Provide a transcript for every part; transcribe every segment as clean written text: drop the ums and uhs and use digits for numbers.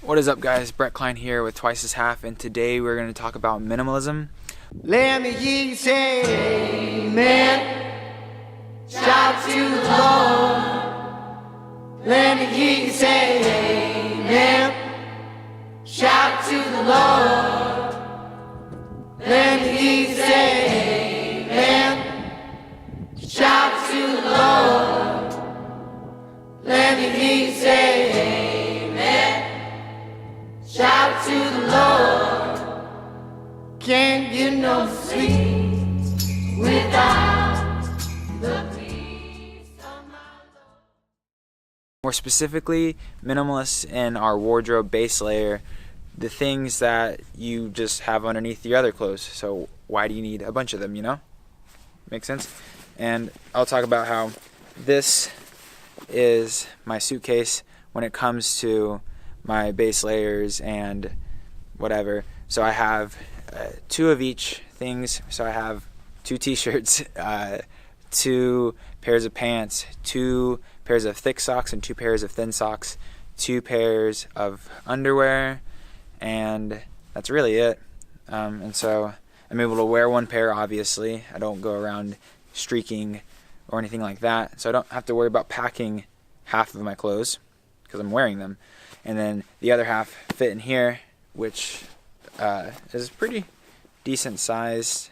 What is up, guys? Brett Klein here with Twice as Half, and today we're going to talk about minimalism. Let me hear you say amen. Shout to the Lord. Let me hear you say amen. Shout to the Lord. Let me hear you say amen. Shout to the Lord. Let me hear you say amen. Shout to the Lord. Can't get no sleep without the peace of my Lord. More specifically, minimalists in our wardrobe base layer, the things that you just have underneath your other clothes. So why do you need a bunch of them, you know? Makes sense? And I'll talk about how this is my suitcase when it comes to my base layers and whatever. So I have two of each things. So I have 2 t-shirts, 2 pairs of pants, 2 pairs of thick socks and 2 pairs of thin socks, 2 pairs of underwear, and that's really it. And so I'm able to wear 1 pair, obviously. I don't go around streaking or anything like that, so I don't have to worry about packing half of my clothes because I'm wearing them. And then the other half fit in here, which is pretty decent sized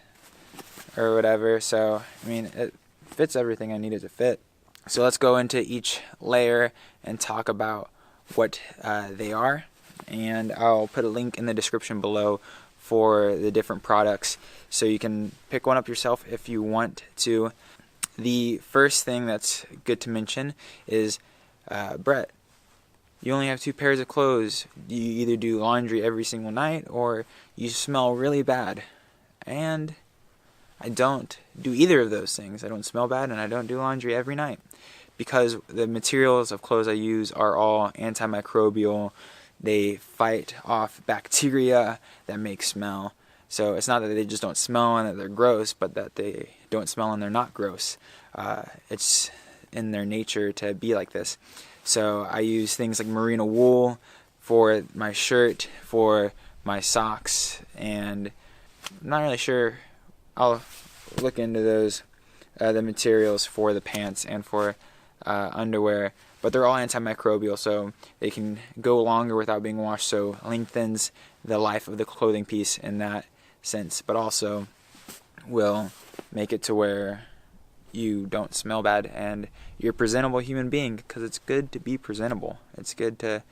or whatever. So, I mean, it fits everything I need it to fit. So let's go into each layer and talk about what they are. And I'll put a link in the description below for the different products so you can pick one up yourself if you want to. The first thing that's good to mention is, Brett, you only have 2 pairs of clothes. You either do laundry every single night or you smell really bad. And I don't do either of those things. I don't smell bad and I don't do laundry every night because the materials of clothes I use are all antimicrobial. They fight off bacteria that make smell. So it's not that they just don't smell and that they're gross, but that they don't smell and they're not gross. It's in their nature to be like this. So I use things like Merino wool for my shirt, for my socks, and I'm not really sure. I'll look into those, the materials for the pants and for underwear, but they're all antimicrobial, so they can go longer without being washed, so lengthens the life of the clothing piece in that sense, but also will make it to where you don't smell bad and you're a presentable human being, because it's good to be presentable. It's good to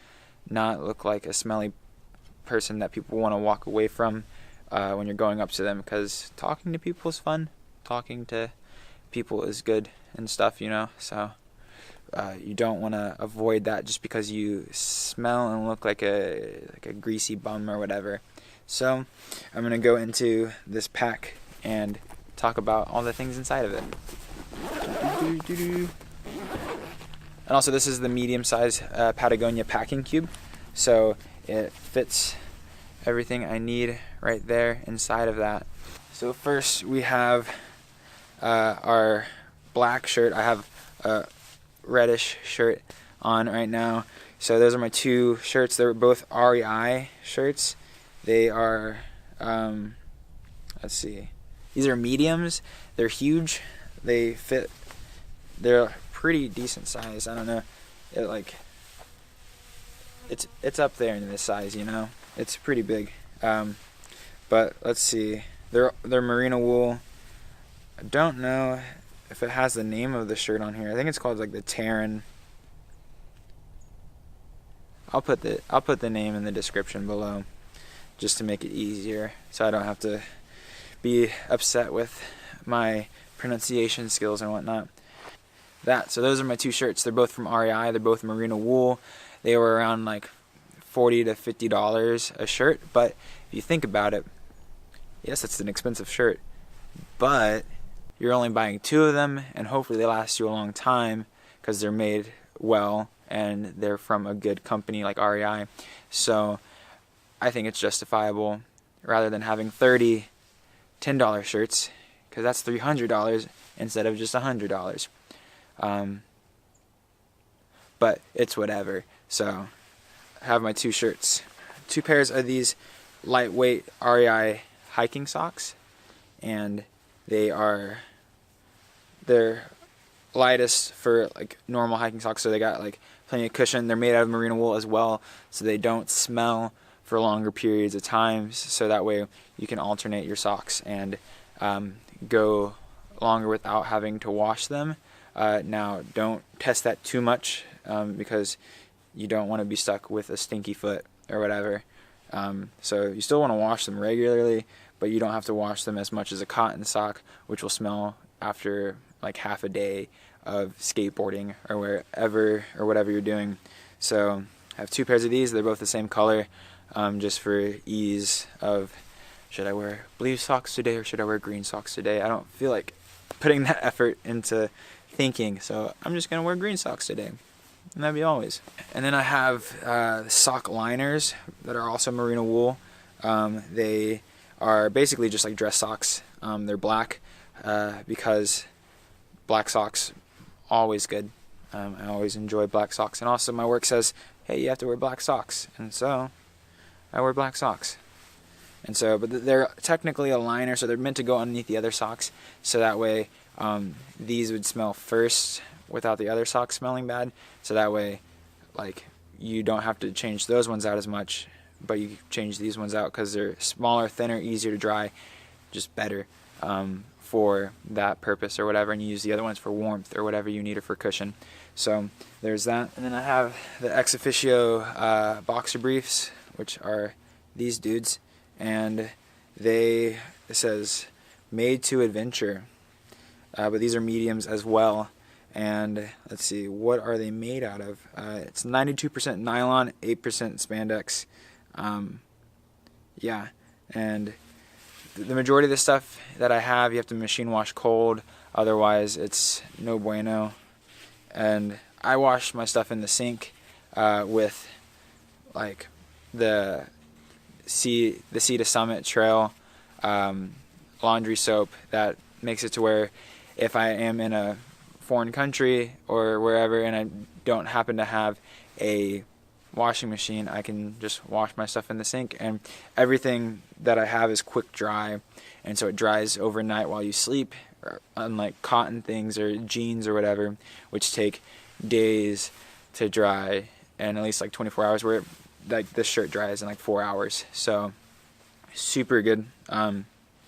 not look like a smelly person that people want to walk away from when you're going up to them, because talking to people is fun. Talking to people is good and stuff, you know, so you don't want to avoid that just because you smell and look like a greasy bum or whatever. So I'm going to go into this pack and talk about all the things inside of it. And also, this is the medium-sized Patagonia packing cube, so it fits everything I need right there inside of that. So first we have our black shirt. I have a reddish shirt on right now. So those are my 2 shirts. They're both REI shirts. They are, let's see, these are mediums. They're huge. They fit. They're pretty decent size. I don't know. It's up there in this size, you know. It's pretty big. But let's see. They're merino wool. I don't know if it has the name of the shirt on here. I think it's called like the Taereen. I'll put the name in the description below just to make it easier, so I don't have to be upset with my pronunciation skills and whatnot. So those are my 2 shirts. They're both from REI. They're both merino wool. They were around like $40 to $50 a shirt, but if you think about it, yes, it's an expensive shirt, but you're only buying 2 of them, and hopefully they last you a long time because they're made well and they're from a good company like REI. So I think it's justifiable rather than having 30 $10 shirts, because that's $300 instead of just $100. But it's whatever. So have my 2 shirts. 2 pairs of these lightweight REI hiking socks, and they're lightest for like normal hiking socks, so they got like plenty of cushion. They're made out of merino wool as well, so they don't smell for longer periods of time, so that way you can alternate your socks and go longer without having to wash them. Now don't test that too much because you don't want to be stuck with a stinky foot or whatever. So you still want to wash them regularly, but you don't have to wash them as much as a cotton sock, which will smell after like half a day of skateboarding or wherever or whatever you're doing. So I have 2 pairs of these. They're both the same color, just for ease of, should I wear blue socks today or should I wear green socks today? I don't feel like putting that effort into thinking, so I'm just gonna wear green socks today, and that'd be always. And then I have sock liners that are also merino wool. They are basically just like dress socks. They're black because black socks always good. I always enjoy black socks, and also my work says, hey, you have to wear black socks, and so I wear black socks. And so, but they're technically a liner, so they're meant to go underneath the other socks, so that way these would smell first without the other socks smelling bad, so that way like you don't have to change those ones out as much, but you change these ones out because they're smaller, thinner, easier to dry, just better for that purpose or whatever, and you use the other ones for warmth or whatever you need, or for cushion. So there's that. And then I have the ExOfficio boxer briefs, which are these dudes, and it says made to adventure, but these are mediums as well. And let's see, what are they made out of? It's 92% nylon, 8% spandex. Yeah, and the majority of the stuff that I have, you have to machine wash cold, otherwise it's no bueno. And I wash my stuff in the sink with like the Sea to Summit Trail laundry soap that makes it to where if I am in a foreign country or wherever and I don't happen to have a washing machine, I can just wash my stuff in the sink, and everything that I have is quick dry, and so it dries overnight while you sleep, unlike cotton things or jeans or whatever, which take days to dry, and at least like 24 hours, where like this shirt dries in like 4 hours. So super good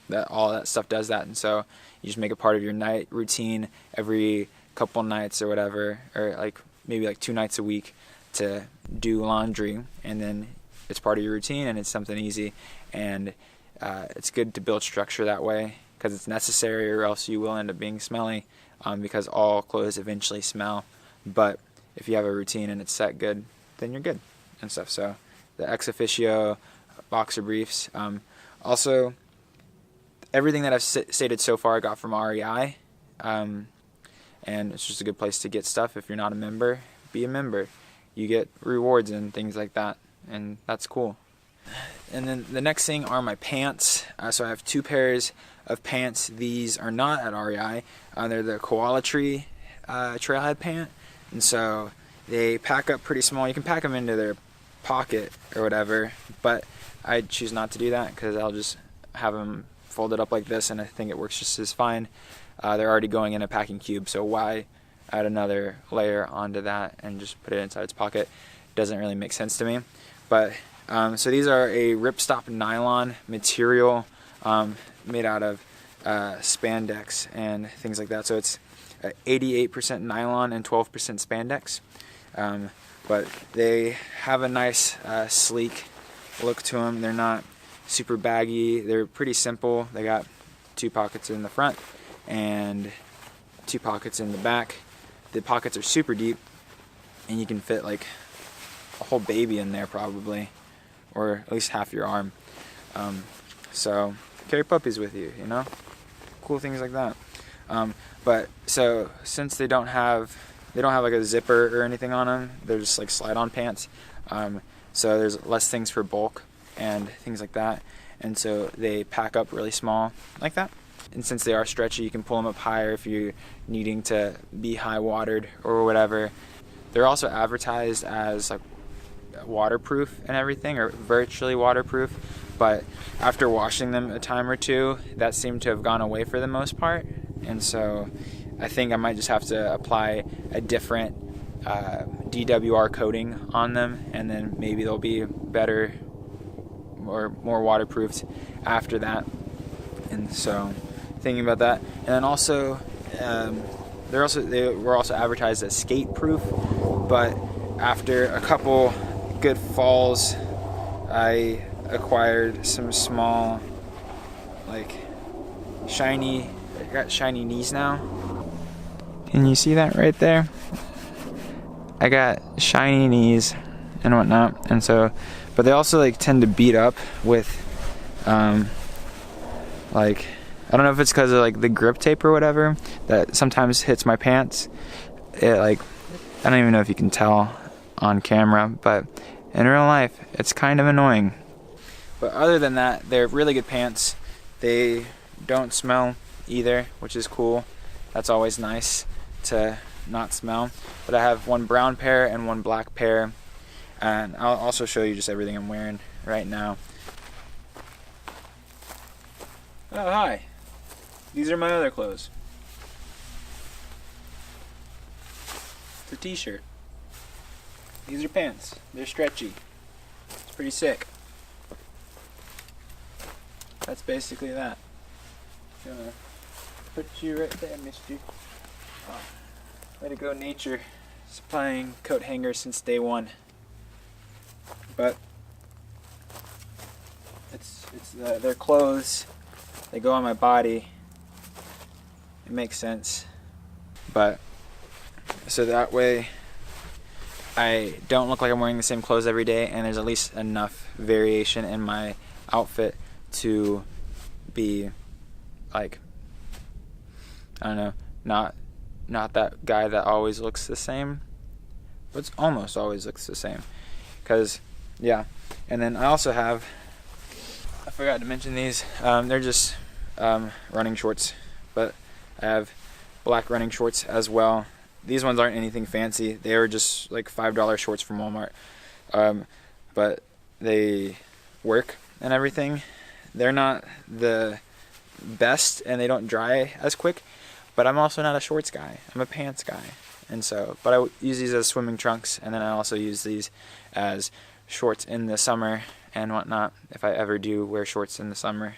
that all that stuff does that. And so you just make it part of your night routine every couple nights or whatever, or like maybe like 2 nights a week to do laundry, and then it's part of your routine and it's something easy, and it's good to build structure that way because it's necessary, or else you will end up being smelly, because all clothes eventually smell. But if you have a routine and it's set good, then you're good and stuff. So the ExOfficio boxer briefs. Also, everything that I've stated so far I got from REI, and it's just a good place to get stuff. If you're not a member, be a member. You get rewards and things like that, and that's cool. And then the next thing are my pants. So I have 2 pairs of pants. These are not at REI. They're the Coalatree Trailhead pant, and so they pack up pretty small. You can pack them into their pocket or whatever, but I choose not to do that because I'll just have them folded up like this, and I think it works just as fine. They're already going in a packing cube, so why add another layer onto that and just put it inside its pocket? Doesn't really make sense to me. But so these are a ripstop nylon material made out of spandex and things like that. So it's 88% nylon and 12% spandex. But they have a nice sleek look to them. They're not super baggy. They're pretty simple. They got 2 pockets in the front and 2 pockets in the back. The pockets are super deep, and you can fit like a whole baby in there probably, or at least half your arm. So carry puppies with you, you know, cool things like that. But so since they don't have like a zipper or anything on them, they're just like slide-on pants. So there's less things for bulk and things like that, and so they pack up really small like that. And since they are stretchy, you can pull them up higher if you're needing to be high watered or whatever. They're also advertised as like waterproof and everything, or virtually waterproof, but after washing them a time or two, that seemed to have gone away for the most part. And so I think I might just have to apply a different DWR coating on them, and then maybe they'll be better or more waterproofed after that. And so thinking about that. And then also they were also advertised as skate proof, but after a couple good falls, I acquired some small, like, I got shiny knees now. Can you see that right there? I got shiny knees and whatnot, and so, but they also like tend to beat up with, like, I don't know if it's because of like the grip tape or whatever that sometimes hits my pants. It, like, I don't even know if you can tell on camera, but in real life it's kind of annoying. But other than that, they're really good pants. They don't smell either, which is cool. That's always nice to not smell. But I have one brown pair and one black pair, and I'll also show you just everything I'm wearing right now. Oh, hi. These are my other clothes. It's a t-shirt. These are pants. They're stretchy. It's pretty sick. That's basically that. Gonna put you right there, mister. Oh, way to go, nature. Supplying coat hangers since day one. But they're clothes. They go on my body. It makes sense. But so that way I don't look like I'm wearing the same clothes every day, and there's at least enough variation in my outfit to be, like, I don't know, not that guy that always looks the same, but it's almost always looks the same. Cause yeah, and then I also have, I forgot to mention these. They're just running shorts, but I have black running shorts as well. These ones aren't anything fancy. They are just like $5 shorts from Walmart, but they work and everything. They're not the best, and they don't dry as quick, but I'm also not a shorts guy. I'm a pants guy. And so, but I use these as swimming trunks, and then I also use these as shorts in the summer and whatnot, if I ever do wear shorts in the summer.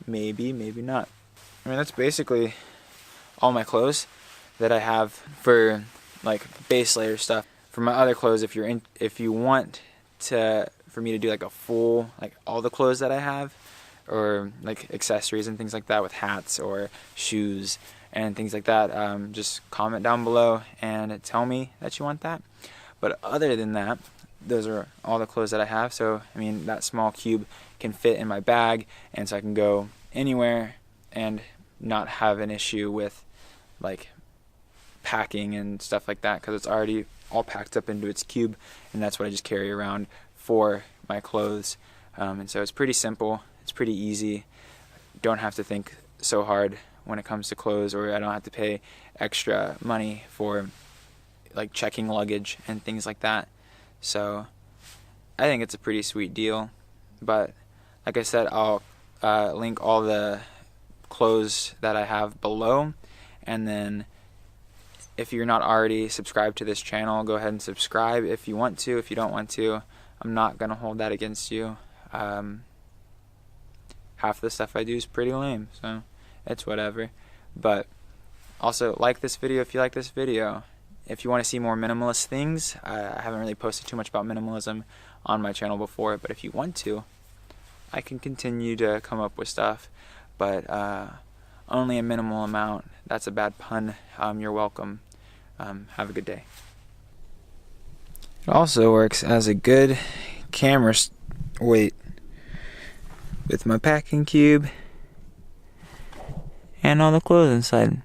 Maybe, maybe not. I mean, that's basically all my clothes that I have for, like, base layer stuff. For my other clothes, if you want for me to do like a full, like, all the clothes that I have, or like accessories and things like that with hats or shoes and things like that, just comment down below and tell me that you want that. But other than that, those are all the clothes that I have. So I mean, that small cube can fit in my bag, and so I can go anywhere and not have an issue with, like, packing and stuff like that, because it's already all packed up into its cube, and that's what I just carry around for my clothes. And so it's pretty simple. It's pretty easy. Don't have to think so hard when it comes to clothes, or I don't have to pay extra money for, like, checking luggage and things like that. So I think it's a pretty sweet deal. But like I said, I'll link all the clothes that I have below, and then if you're not already subscribed to this channel, go ahead and subscribe if you want to. If you don't want to, I'm not gonna hold that against you. Half the stuff I do is pretty lame, so it's whatever. But also, like this video if you like this video. If you want to see more minimalist things, I haven't really posted too much about minimalism on my channel before, but if you want to, I can continue to come up with stuff, but only a minimal amount. That's a bad pun. You're welcome. Have a good day. It also works as a good camera weight with my packing cube and all the clothes inside.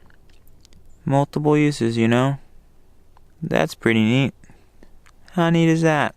Multiple uses, you know? That's pretty neat. How neat is that?